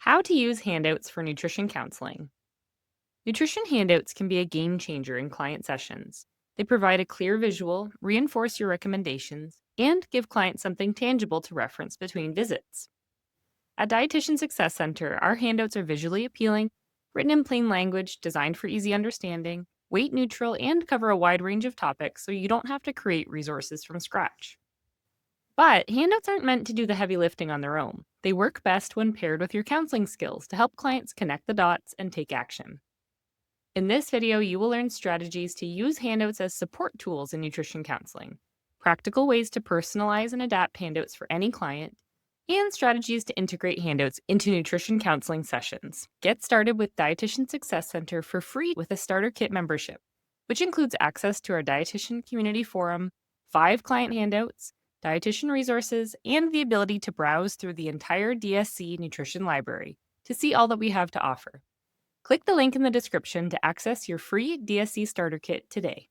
How to use handouts for nutrition counseling. Nutrition handouts can be a game changer in client sessions. They provide a clear visual, reinforce your recommendations, and give clients something tangible to reference between visits. At Dietitian Success Center, our handouts are visually appealing, written in plain language, designed for easy understanding, weight neutral, and cover a wide range of topics so you don't have to create resources from scratch. But handouts aren't meant to do the heavy lifting on their own. They work best when paired with your counseling skills to help clients connect the dots and take action. In this video, you will learn strategies to use handouts as support tools in nutrition counseling, practical ways to personalize and adapt handouts for any client, and strategies to integrate handouts into nutrition counseling sessions. Get started with Dietitian Success Center for free with a starter kit membership, which includes access to our Dietitian Community Forum, 5 client handouts, dietitian resources, and the ability to browse through the entire DSC nutrition library to see all that we have to offer. Click the link in the description to access your free DSC starter kit today.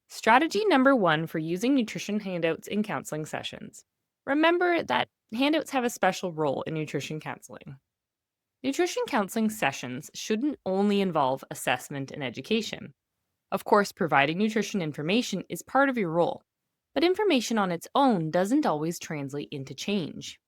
Strategy number 1 for using nutrition handouts in counseling sessions. Remember that handouts have a special role in nutrition counseling. Nutrition counseling sessions shouldn't only involve assessment and education. Of course, providing nutrition information is part of your role, but information on its own doesn't always translate into change.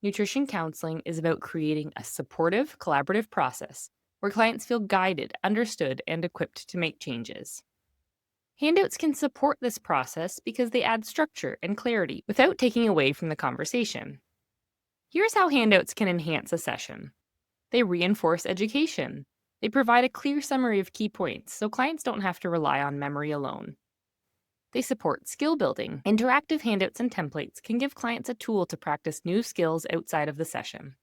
Nutrition counseling is about creating a supportive, collaborative process where clients feel guided, understood, and equipped to make changes. Handouts can support this process because they add structure and clarity without taking away from the conversation. Here's how handouts can enhance a session. They reinforce education. They provide a clear summary of key points so clients don't have to rely on memory alone. They support skill building. Interactive handouts and templates can give clients a tool to practice new skills outside of the session.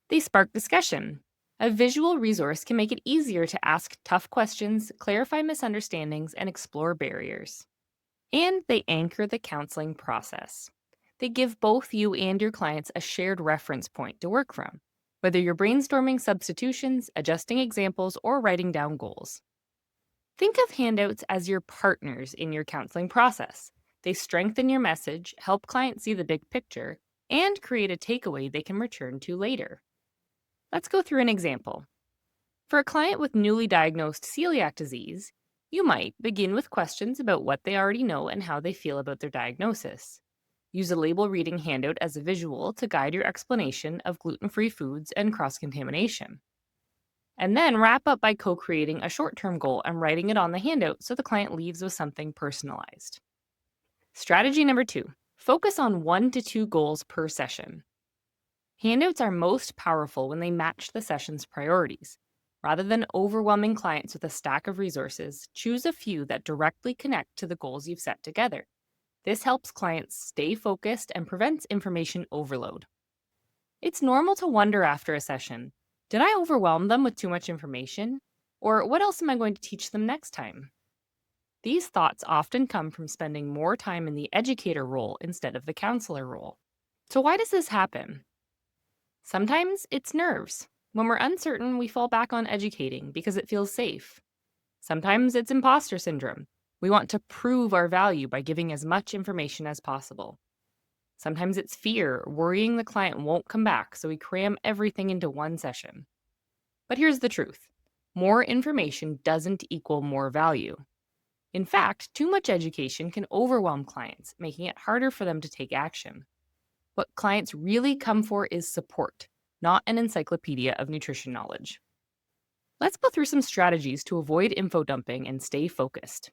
They spark discussion. A visual resource can make it easier to ask tough questions, clarify misunderstandings, and explore barriers. And they anchor the counseling process. They give both you and your clients a shared reference point to work from, whether you're brainstorming substitutions, adjusting examples, or writing down goals. Think of handouts as your partners in your counseling process. They strengthen your message, help clients see the big picture, and create a takeaway they can return to later. Let's go through an example. For a client with newly diagnosed celiac disease, you might begin with questions about what they already know and how they feel about their diagnosis. Use a label reading handout as a visual to guide your explanation of gluten-free foods and cross-contamination. And then wrap up by co-creating a short-term goal and writing it on the handout so the client leaves with something personalized. Strategy number 2, focus on 1 to 2 goals per session. Handouts are most powerful when they match the session's priorities. Rather than overwhelming clients with a stack of resources, choose a few that directly connect to the goals you've set together. This helps clients stay focused and prevents information overload. It's normal to wonder after a session, did I overwhelm them with too much information? Or what else am I going to teach them next time? These thoughts often come from spending more time in the educator role instead of the counselor role. So why does this happen? Sometimes it's nerves. When we're uncertain, we fall back on educating because it feels safe. Sometimes it's imposter syndrome. We want to prove our value by giving as much information as possible. Sometimes it's fear, worrying the client won't come back, so we cram everything into one session. But here's the truth. More information doesn't equal more value. In fact, too much education can overwhelm clients, making it harder for them to take action. What clients really come for is support, not an encyclopedia of nutrition knowledge. Let's go through some strategies to avoid info dumping and stay focused.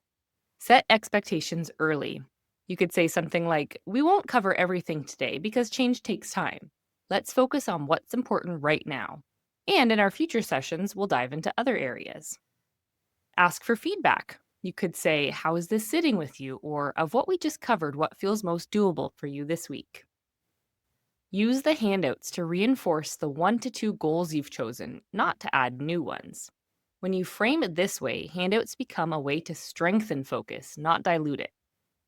Set expectations early. You could say something like, we won't cover everything today because change takes time. Let's focus on what's important right now. And in our future sessions, we'll dive into other areas. Ask for feedback. You could say, how is this sitting with you? Or of what we just covered, what feels most doable for you this week? Use the handouts to reinforce the 1 to 2 goals you've chosen, not to add new ones. When you frame it this way, handouts become a way to strengthen focus, not dilute it.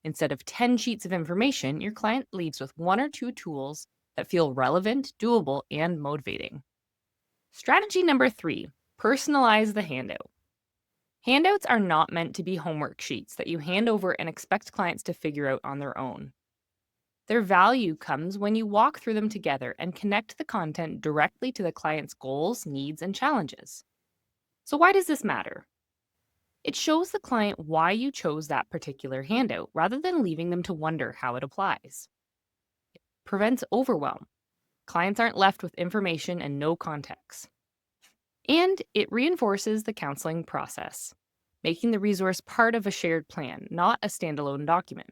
Instead of 10 sheets of information, your client leaves with 1 or 2 tools that feel relevant, doable, and motivating. Strategy number 3, personalize the handout. Handouts are not meant to be homework sheets that you hand over and expect clients to figure out on their own. Their value comes when you walk through them together and connect the content directly to the client's goals, needs, and challenges. So, why does this matter? It shows the client why you chose that particular handout rather than leaving them to wonder how it applies. Prevents overwhelm. Clients aren't left with information and no context. And it reinforces the counseling process, making the resource part of a shared plan, not a standalone document.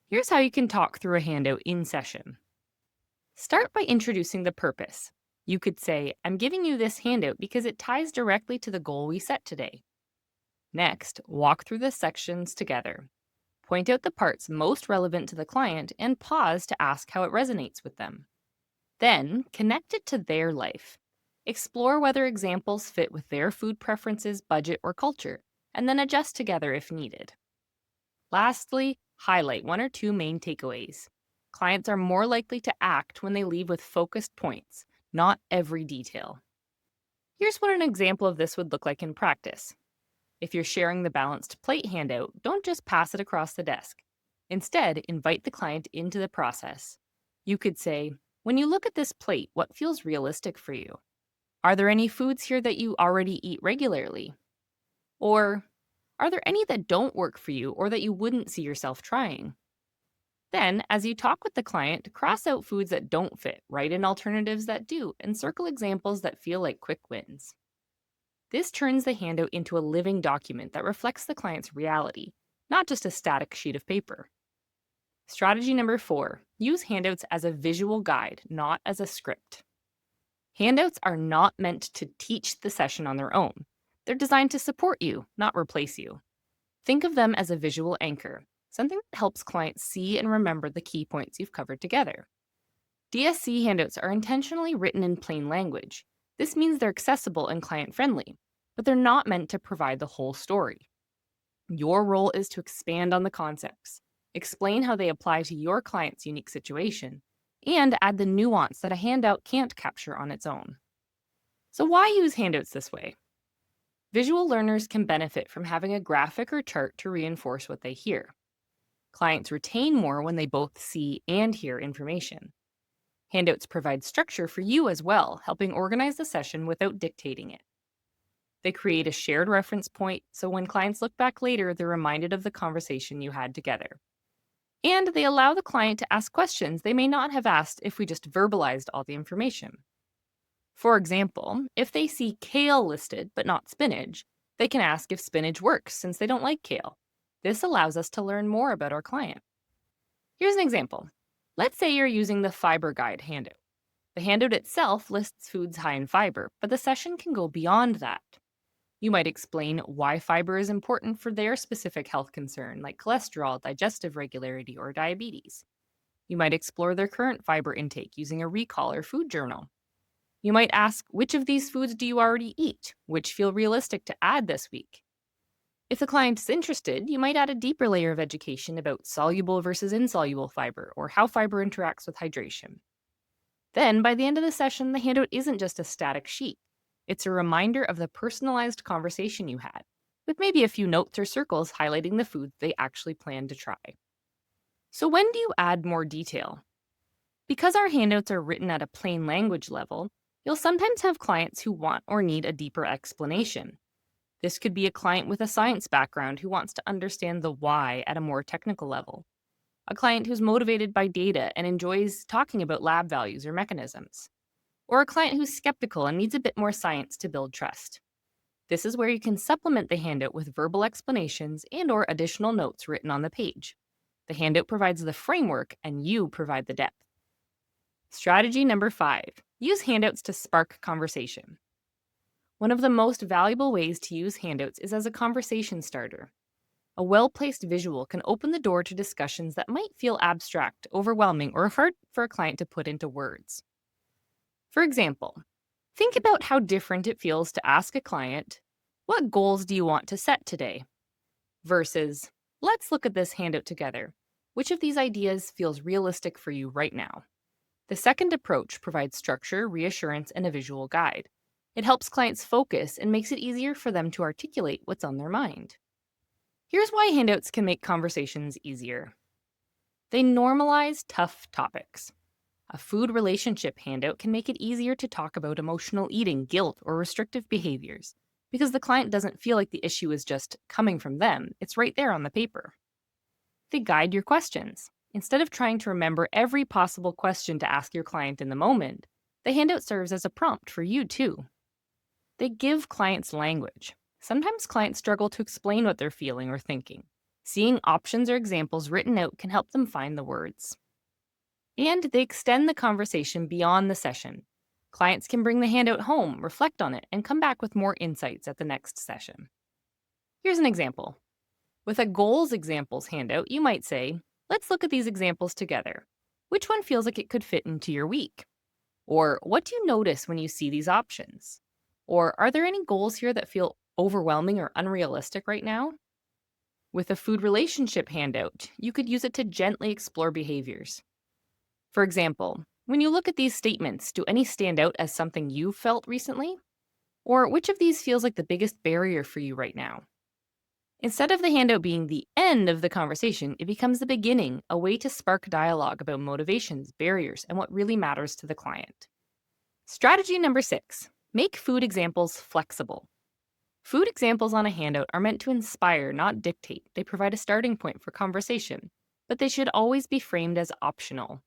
Here's how you can talk through a handout in session. Start by introducing the purpose. You could say, I'm giving you this handout because it ties directly to the goal we set today. Next, walk through the sections together. Point out the parts most relevant to the client and pause to ask how it resonates with them. Then, connect it to their life. Explore whether examples fit with their food preferences, budget, or culture, and then adjust together if needed. Lastly, highlight one or two main takeaways. Clients are more likely to act when they leave with focused points, not every detail. Here's what an example of this would look like in practice. If you're sharing the balanced plate handout, don't just pass it across the desk. Instead, invite the client into the process. You could say, when you look at this plate, what feels realistic for you? Are there any foods here that you already eat regularly? Or, are there any that don't work for you or that you wouldn't see yourself trying? Then, as you talk with the client, cross out foods that don't fit, write in alternatives that do, and circle examples that feel like quick wins. This turns the handout into a living document that reflects the client's reality, not just a static sheet of paper. Strategy number 4, use handouts as a visual guide, not as a script. Handouts are not meant to teach the session on their own. They're designed to support you, not replace you. Think of them as a visual anchor, something that helps clients see and remember the key points you've covered together. DSC handouts are intentionally written in plain language. This means they're accessible and client-friendly, but they're not meant to provide the whole story. Your role is to expand on the concepts, explain how they apply to your client's unique situation, and add the nuance that a handout can't capture on its own. So why use handouts this way? Visual learners can benefit from having a graphic or chart to reinforce what they hear. Clients retain more when they both see and hear information. Handouts provide structure for you as well, helping organize the session without dictating it. They create a shared reference point, so when clients look back later, they're reminded of the conversation you had together. And they allow the client to ask questions they may not have asked if we just verbalized all the information. For example, if they see kale listed but not spinach, they can ask if spinach works since they don't like kale. This allows us to learn more about our client. Here's an example. Let's say you're using the Fiber Guide handout. The handout itself lists foods high in fiber, but the session can go beyond that. You might explain why fiber is important for their specific health concern, like cholesterol, digestive regularity, or diabetes. You might explore their current fiber intake using a recall or food journal. You might ask, which of these foods do you already eat? Which feel realistic to add this week? If the client is interested, you might add a deeper layer of education about soluble versus insoluble fiber or how fiber interacts with hydration. Then, by the end of the session, the handout isn't just a static sheet. It's a reminder of the personalized conversation you had, with maybe a few notes or circles highlighting the foods they actually plan to try. So when do you add more detail? Because our handouts are written at a plain language level, you'll sometimes have clients who want or need a deeper explanation. This could be a client with a science background who wants to understand the why at a more technical level. A client who's motivated by data and enjoys talking about lab values or mechanisms. Or a client who's skeptical and needs a bit more science to build trust. This is where you can supplement the handout with verbal explanations and/or additional notes written on the page. The handout provides the framework and you provide the depth. Strategy number 5, use handouts to spark conversation. One of the most valuable ways to use handouts is as a conversation starter. A well-placed visual can open the door to discussions that might feel abstract, overwhelming, or hard for a client to put into words. For example, think about how different it feels to ask a client, what goals do you want to set today? Versus, let's look at this handout together. Which of these ideas feels realistic for you right now? The second approach provides structure, reassurance, and a visual guide. It helps clients focus and makes it easier for them to articulate what's on their mind. Here's why handouts can make conversations easier. They normalize tough topics. A food relationship handout can make it easier to talk about emotional eating, guilt, or restrictive behaviors because the client doesn't feel like the issue is just coming from them, it's right there on the paper. They guide your questions. Instead of trying to remember every possible question to ask your client in the moment, the handout serves as a prompt for you too. They give clients language. Sometimes clients struggle to explain what they're feeling or thinking. Seeing options or examples written out can help them find the words. And they extend the conversation beyond the session. Clients can bring the handout home, reflect on it, and come back with more insights at the next session. Here's an example. With a goals examples handout, you might say, let's look at these examples together. Which one feels like it could fit into your week? Or what do you notice when you see these options? Or are there any goals here that feel overwhelming or unrealistic right now? With a food relationship handout, you could use it to gently explore behaviors. For example, when you look at these statements, do any stand out as something you've felt recently? Or which of these feels like the biggest barrier for you right now? Instead of the handout being the end of the conversation, it becomes the beginning, a way to spark dialogue about motivations, barriers, and what really matters to the client. Strategy number 6, make food examples flexible. Food examples on a handout are meant to inspire, not dictate. They provide a starting point for conversation, but they should always be framed as optional.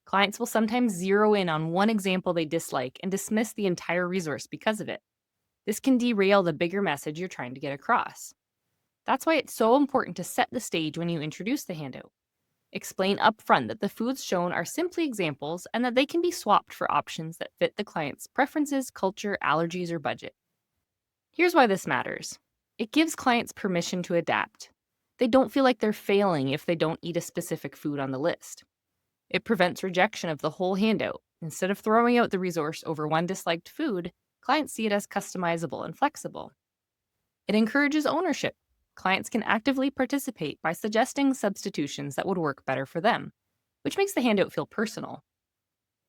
Clients will sometimes zero in on one example they dislike and dismiss the entire resource because of it. This can derail the bigger message you're trying to get across. That's why it's so important to set the stage when you introduce the handout. Explain upfront that the foods shown are simply examples and that they can be swapped for options that fit the client's preferences, culture, allergies, or budget. Here's why this matters. It gives clients permission to adapt. They don't feel like they're failing if they don't eat a specific food on the list. It prevents rejection of the whole handout. Instead of throwing out the resource over one disliked food, clients see it as customizable and flexible. It encourages ownership. Clients can actively participate by suggesting substitutions that would work better for them, which makes the handout feel personal.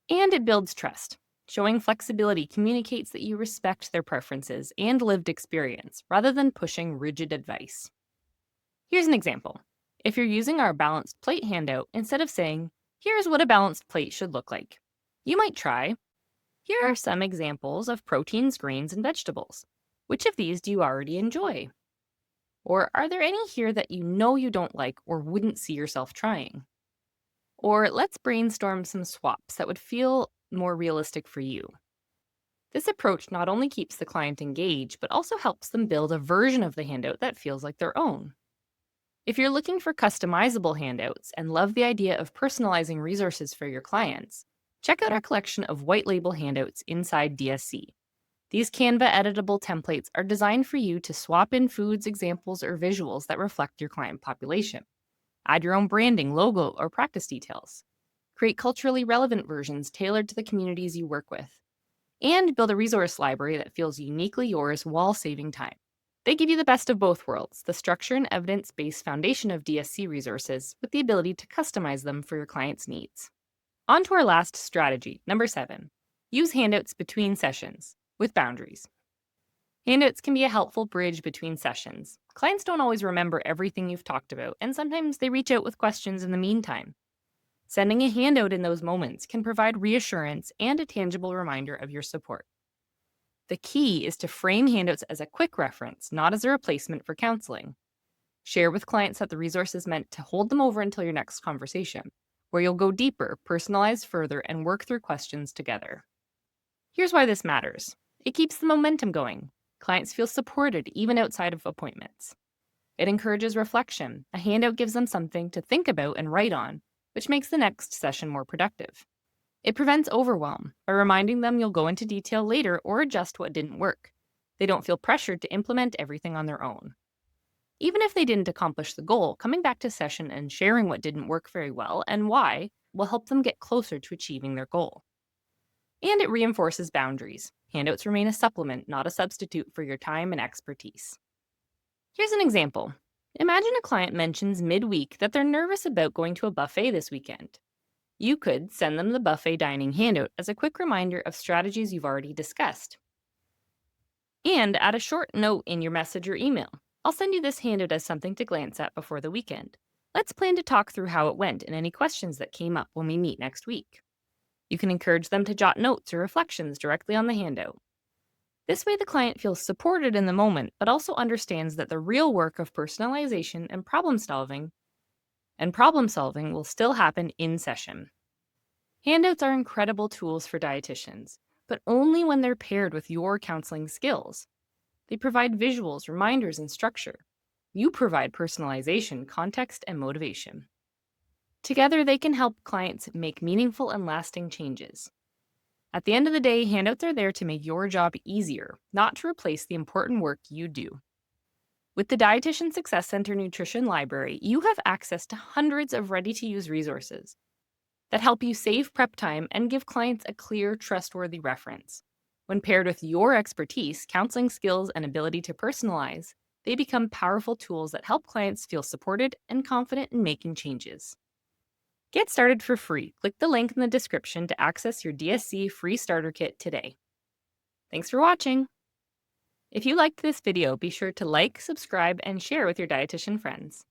And it builds trust. Showing flexibility communicates that you respect their preferences and lived experience rather than pushing rigid advice. Here's an example. If you're using our balanced plate handout, instead of saying, here's what a balanced plate should look like, you might try, here are some examples of proteins, grains, and vegetables. Which of these do you already enjoy? Or are there any here that you know you don't like or wouldn't see yourself trying? Or let's brainstorm some swaps that would feel more realistic for you. This approach not only keeps the client engaged, but also helps them build a version of the handout that feels like their own. If you're looking for customizable handouts and love the idea of personalizing resources for your clients, check out our collection of white label handouts inside DSC. These Canva editable templates are designed for you to swap in foods, examples, or visuals that reflect your client population. Add your own branding, logo, or practice details. Create culturally relevant versions tailored to the communities you work with. And build a resource library that feels uniquely yours while saving time. They give you the best of both worlds, the structure and evidence-based foundation of DSC resources with the ability to customize them for your client's needs. On to our last strategy, number 7. Use handouts between sessions with boundaries. Handouts can be a helpful bridge between sessions. Clients don't always remember everything you've talked about, and sometimes they reach out with questions in the meantime. Sending a handout in those moments can provide reassurance and a tangible reminder of your support. The key is to frame handouts as a quick reference, not as a replacement for counseling. Share with clients that the resource is meant to hold them over until your next conversation, where you'll go deeper, personalize further, and work through questions together. Here's why this matters. It keeps the momentum going. Clients feel supported even outside of appointments. It encourages reflection. A handout gives them something to think about and write on, which makes the next session more productive. It prevents overwhelm by reminding them you'll go into detail later or adjust what didn't work. They don't feel pressured to implement everything on their own. Even if they didn't accomplish the goal, coming back to session and sharing what didn't work very well and why will help them get closer to achieving their goal. And it reinforces boundaries. Handouts remain a supplement, not a substitute for your time and expertise. Here's an example. Imagine a client mentions midweek that they're nervous about going to a buffet this weekend. You could send them the buffet dining handout as a quick reminder of strategies you've already discussed. And add a short note in your message or email. I'll send you this handout as something to glance at before the weekend. Let's plan to talk through how it went and any questions that came up when we meet next week. You can encourage them to jot notes or reflections directly on the handout. This way, the client feels supported in the moment, but also understands that the real work of personalization and problem solving will still happen in session. Handouts are incredible tools for dietitians, but only when they're paired with your counseling skills. They provide visuals, reminders, and structure. You provide personalization, context, and motivation. Together, they can help clients make meaningful and lasting changes. At the end of the day, handouts are there to make your job easier, not to replace the important work you do. With the Dietitian Success Center Nutrition Library, you have access to hundreds of ready-to-use resources that help you save prep time and give clients a clear, trustworthy reference. When paired with your expertise, counseling skills, and ability to personalize, they become powerful tools that help clients feel supported and confident in making changes. Get started for free. Click the link in the description to access your DSC free starter kit today. Thanks for watching. If you liked this video, be sure to like, subscribe, and share with your dietitian friends.